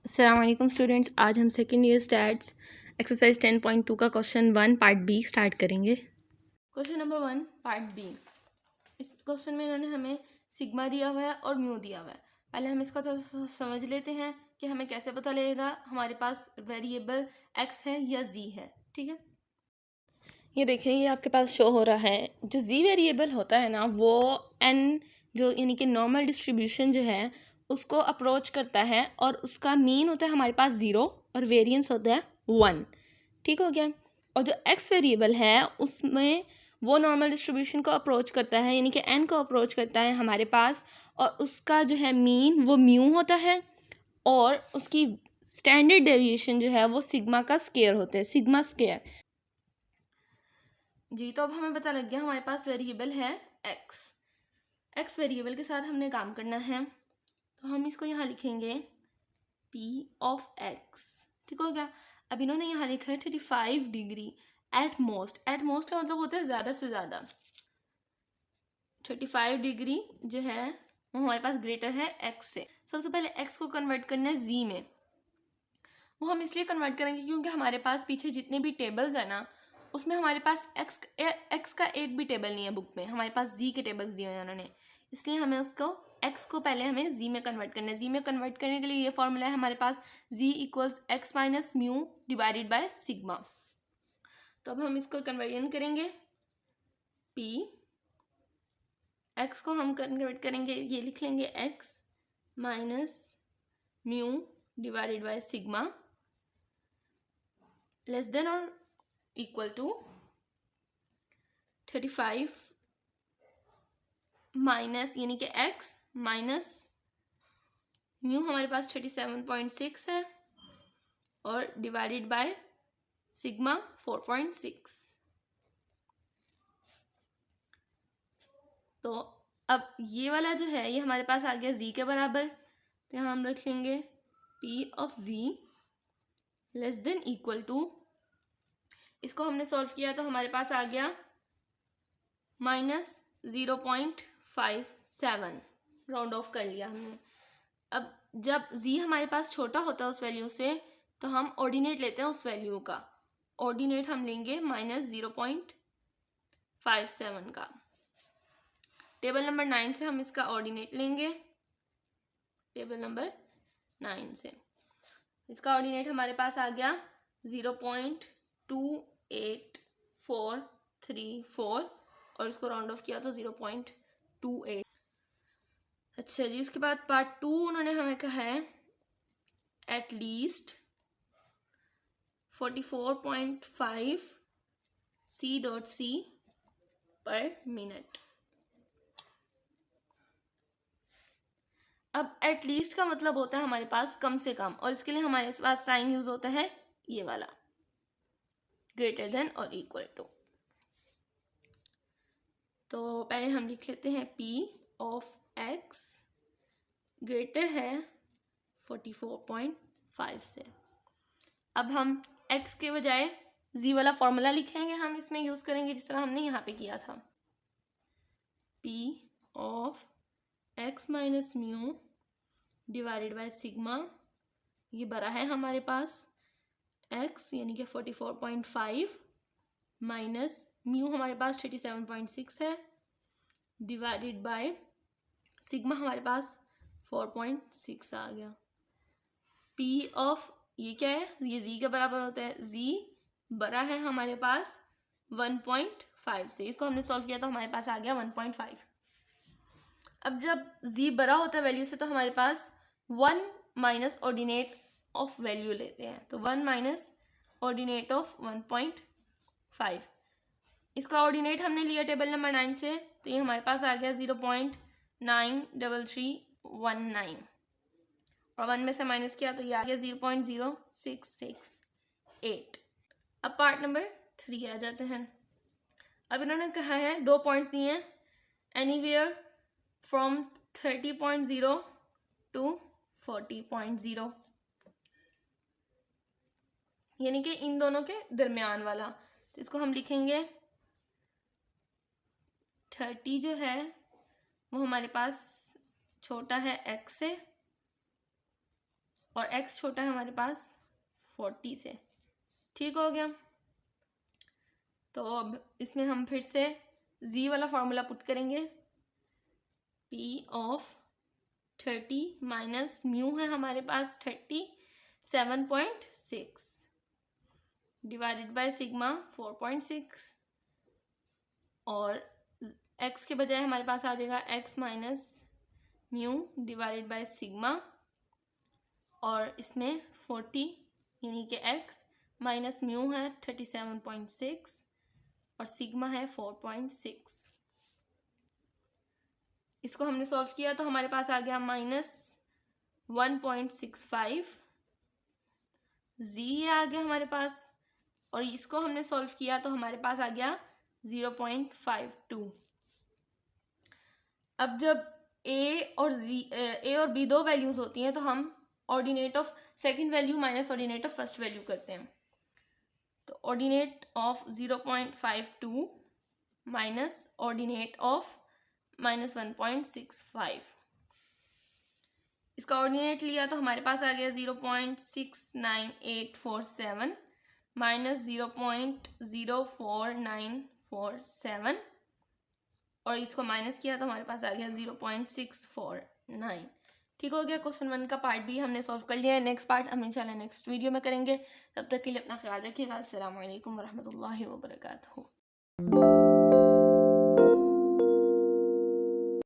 अस्सलाम वालेकुम स्टूडेंट्स, आज हम सेकेंड ईयर स्टैट्स एक्सरसाइज 10.2 का क्वेश्चन 1 पार्ट बी स्टार्ट करेंगे। Question number 1 part B. इस क्वेश्चन में इन्होंने हमें सिग्मा दिया हुआ है और म्यू दिया हुआ है। पहले हम इसका थोड़ा सा समझ लेते हैं कि हमें कैसे पता लगेगा हमारे पास वेरिएबल एक्स है या जी है। ठीक है, ये देखें, ये आपके पास शो हो रहा है। जो जी वेरिएबल होता है ना, वो एन जो यानी कि नॉर्मल डिस्ट्रीब्यूशन जो है उसको अप्रोच करता है और उसका मीन होता है हमारे पास 0 और वेरिएंस होता है 1। ठीक हो गया। और जो एक्स वेरिएबल है उसमें वो नॉर्मल डिस्ट्रीब्यूशन को अप्रोच करता है, यानी कि एन को अप्रोच करता है हमारे पास, और उसका जो है मीन वो म्यू होता है और उसकी स्टैंडर्ड डेविएशन जो है वो सिग्मा का स्क्वायर होता है, सिग्मा स्क्वायर जी। तो अब हमें पता लग गया हमारे पास वेरिएबल है एक्स। एक्स वेरिएबल के साथ हमने काम करना है, तो हम इसको यहाँ लिखेंगे पी ऑफ एक्स। ठीक हो गया। अब इन्होंने यहाँ लिखा है 35 degree at most. At most का मतलब होता है ज़्यादा से ज़्यादा। 35 डिग्री जो है वो हमारे पास ग्रेटर है एक्स से। सबसे पहले एक्स को कन्वर्ट करना है जी में। वो हम इसलिए कन्वर्ट करेंगे क्योंकि हमारे पास पीछे जितने भी टेबल्स हैं ना, उसमें हमारे पास एक्स का एक भी टेबल नहीं है बुक में। हमारे पास जी के टेबल्स दिए हुए हैं उन्होंने, इसलिए हमें उसको एक्स को पहले हमें जी में कन्वर्ट करना है। जी में कन्वर्ट करने के लिए ये फॉर्मूला है हमारे पास, G equals X minus mu divided by sigma. तो अब हम इसको कन्वर्जन करेंगे। पी एक्स को हम कन्वर्ट करेंगे, ये लिख लेंगे x minus mu divided by sigma less than और इक्वल टू 35 माइनस यानी कि एक्स माइनस म्यू हमारे पास 37.6 है और डिवाइडेड बाय सिग्मा 4.6। तो अब ये वाला जो है ये हमारे पास आ गया जी के बराबर, तो यहाँ हम रख लेंगे P of G less than equal to, इसको हमने सॉल्व किया तो हमारे पास आ गया -0.57, राउंड ऑफ कर लिया हमने। अब जब z हमारे पास छोटा होता है उस वैल्यू से, तो हम ऑर्डिनेट लेते हैं उस वैल्यू का। ऑर्डिनेट हम लेंगे -0.57 का। टेबल नंबर 9 से हम इसका ऑर्डिनेट लेंगे। टेबल नंबर 9 से इसका ऑर्डिनेट हमारे पास आ गया 0.28434 और इसको राउंड ऑफ किया तो 0.28। अच्छा जी, इसके बाद पार्ट 2 उन्होंने हमें कहा है एट लीस्ट 44.5 C.C पर मिनट। अब एट लीस्ट का मतलब होता है हमारे पास कम से कम, और इसके लिए हमारे पास साइन यूज होता है ये वाला, ग्रेटर देन और इक्वल टू। तो पहले हम लिख लेते हैं P ऑफ X ग्रेटर है 44.5 से। अब हम x के बजाय z वाला फॉर्मूला लिखेंगे, हम इसमें यूज करेंगे जिस तरह हमने यहाँ पे किया था। P of x minus mu divided by sigma, ये बड़ा है हमारे पास x यानी कि 44.5 माइनस म्यू हमारे पास 37.6 है डिवाइडेड बाय सिग्मा हमारे पास 4.6 आ गया। P ऑफ ये क्या है, ये z के बराबर होता है, z बड़ा है हमारे पास 1.5 से। इसको हमने सॉल्व किया तो हमारे पास आ गया 1.5। अब जब z बड़ा होता है वैल्यू से, तो हमारे पास 1 माइनस ऑर्डिनेट ऑफ वैल्यू लेते हैं, तो 1 माइनस ऑर्डिनेट ऑफ 1.5। इसका ऑर्डिनेट हमने लिया टेबल नंबर 9 से, तो ये हमारे पास आ गया 0.93319 और 1 में से माइनस किया तो ये आ गया 0.0668। अब पार्ट नंबर 3 आ जाते हैं। अब इन्होंने कहा है 2 पॉइंट्स दिए हैं, एनीवेयर फ्रॉम 30.0 टू 40.0, यानी कि इन दोनों के दरमियान वाला। तो इसको हम लिखेंगे 30 जो है वो हमारे पास छोटा है x से और x छोटा है हमारे पास 40 से। ठीक हो गया। तो अब इसमें हम फिर से z वाला फॉर्मूला पुट करेंगे। p ऑफ 30 माइनस म्यू है हमारे पास 37.6 डिवाइडेड बाय सिग्मा 4.6 और x के बजाय हमारे पास आ जाएगा x minus mu divided by sigma और इसमें 40 यानी कि x माइनस म्यू है 37.6 और सिग्मा है 4.6। इसको हमने सॉल्व किया तो हमारे पास आ गया -1.65 z आ गया हमारे पास और इसको हमने सॉल्व किया तो हमारे पास आ गया 0.52। अब जब a और b दो वैल्यूज होती हैं तो हम ordinate of second value minus ordinate of first value करते हैं। तो ordinate of 0.52 minus ordinate of -1.65, इसका ऑर्डिनेट लिया तो हमारे पास आ गया 0.69847 माइनस 0.04947 और इसको माइनस किया तो हमारे पास आ गया 0.649। ठीक हो गया। क्वेश्चन 1 का पार्ट भी हमने सॉल्व कर लिया है। नेक्स्ट पार्ट हम इंशाल्लाह नेक्स्ट वीडियो में करेंगे। तब तक के लिए अपना ख्याल रखिएगा। अस्सलाम वालेकुम वरहमतुल्लाहि वबरकातुहू।